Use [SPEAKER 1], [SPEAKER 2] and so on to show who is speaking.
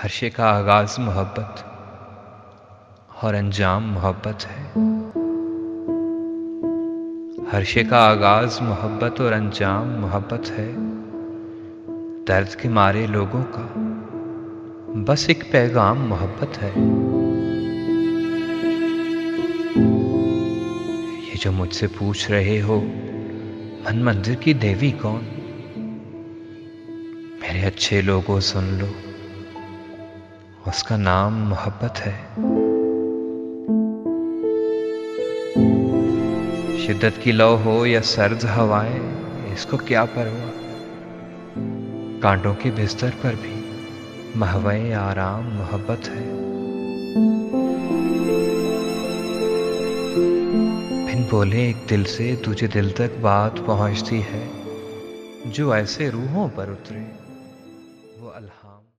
[SPEAKER 1] हर शे का आगाज मोहब्बत और अंजाम मोहब्बत है। हर शे का आगाज मोहब्बत और अंजाम मोहब्बत है। दर्द के मारे लोगों का बस एक पैगाम मोहब्बत है। ये जो मुझसे पूछ रहे हो मन मंदिर की देवी कौन, मेरे अच्छे लोगों सुन लो, उसका नाम मोहब्बत है। शिद्दत की लौ हो या सर्द हवाएं, इसको क्या परवाह। कांटों के बिस्तर पर भी महवे आराम मोहब्बत है। बिन बोले एक दिल से दूजे दिल तक बात पहुंचती है, जो ऐसे रूहों पर उतरे।